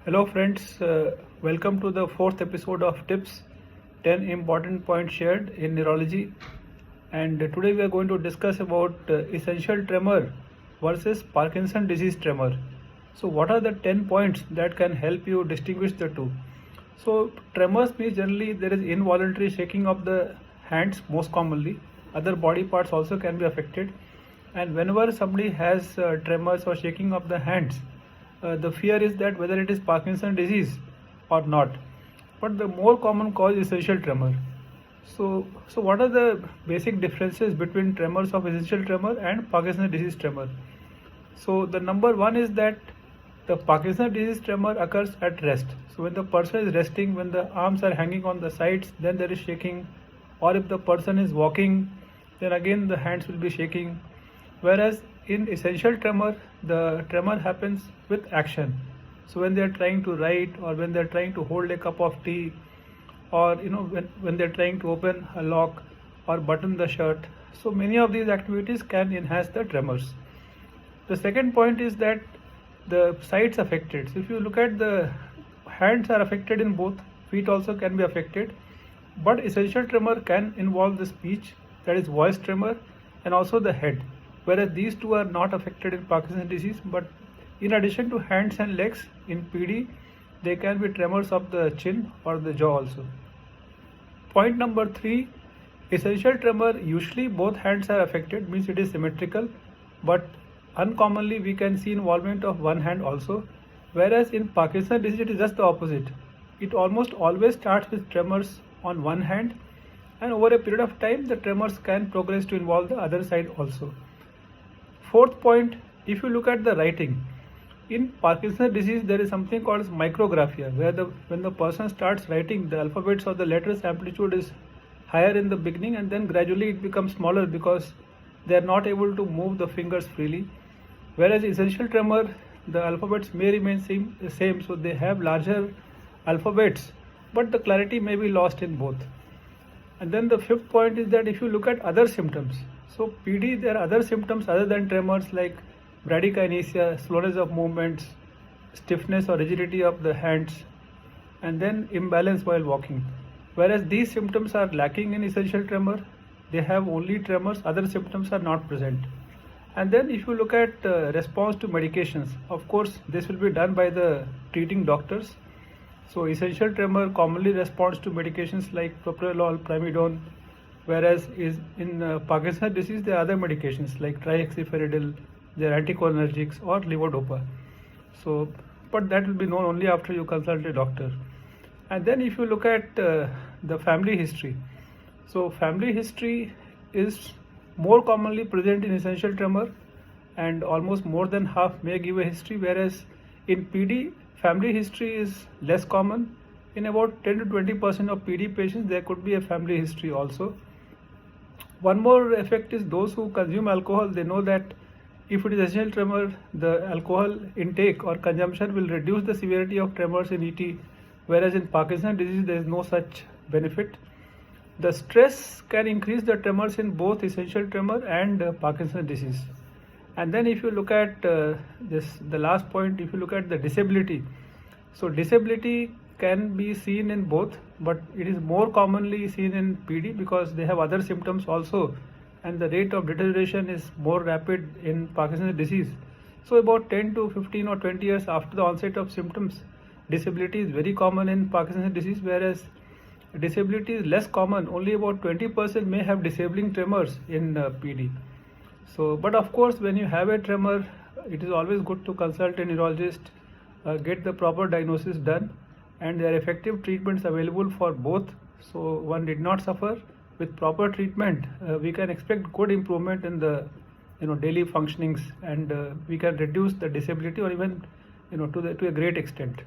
Hello friends, welcome to the fourth episode of Tips 10 Important Points Shared in Neurology. And today we are going to discuss about essential tremor versus Parkinson disease tremor. So what are the 10 points that can help you distinguish the two? So tremors means generally there is involuntary shaking of the hands most commonly. Other body parts also can be affected. And whenever somebody has tremors or shaking of the hands, the fear is that whether it is Parkinson disease or not. But the more common cause is essential tremor. So what are the basic differences between tremors of essential tremor and Parkinson disease tremor? So the number one is that the Parkinson disease tremor occurs at rest. So when the person is resting, when the arms are hanging on the sides, then there is shaking. Or if the person is walking, then again the hands will be shaking. Whereas in essential tremor, the tremor happens with action. So when they are trying to write, or when they are trying to hold a cup of tea, or when they are trying to open a lock or button the shirt, so many of these activities can enhance the tremors. The second point is that the sides affected. So if you look at the hands are affected in both, feet also can be affected, but essential tremor can involve the speech, that is voice tremor, and also the head, whereas these two are not affected in Parkinson's disease. But in addition to hands and legs, in PD, there can be tremors of the chin or the jaw also. Point number 3, essential tremor, usually both hands are affected, means it is symmetrical, but uncommonly we can see involvement of one hand also, whereas in Parkinson's disease it is just the opposite. It almost always starts with tremors on one hand, and over a period of time the tremors can progress to involve the other side also. Fourth point, if you look at the writing, in Parkinson's disease there is something called Micrographia, where when the person starts writing, the alphabets or the letters amplitude is higher in the beginning, and then gradually it becomes smaller because they are not able to move the fingers freely. Whereas essential tremor, the alphabets may remain same, so they have larger alphabets, but the clarity may be lost in both. And then the fifth point is that if you look at other symptoms, so PD, there are other symptoms other than tremors like bradykinesia, slowness of movements, stiffness or rigidity of the hands, and then imbalance while walking. Whereas these symptoms are lacking in essential tremor, they have only tremors, other symptoms are not present. And then if you look at response to medications, of course this will be done by the treating doctors. So essential tremor commonly responds to medications like propranolol, primidone, whereas in Parkinson's disease there are other medications like trihexyphenidyl, they are anticholinergics or levodopa. So, but that will be known only after you consult a doctor. And then if you look at the family history, so family history is more commonly present in essential tremor, and almost more than half may give a history, whereas in PD, family history is less common. In about 10 to 20% of PD patients, there could be a family history also. One more effect is those who consume alcohol, they know that if it is essential tremor, the alcohol intake or consumption will reduce the severity of tremors in ET, whereas in Parkinson's disease there is no such benefit. The stress can increase the tremors in both essential tremor and Parkinson's disease. And then if you look at the last point, if you look at the disability, so disability can be seen in both, but it is more commonly seen in PD because they have other symptoms also, and the rate of deterioration is more rapid in Parkinson's disease. So about 10 to 15 or 20 years after the onset of symptoms, disability is very common in Parkinson's disease, whereas disability is less common. Only about 20% may have disabling tremors in PD. So, but of course, when you have a tremor, it is always good to consult a neurologist, get the proper diagnosis done, and there are effective treatments available for both. So one did not suffer. With proper treatment, we can expect good improvement in the daily functionings, and we can reduce the disability or even to a great extent.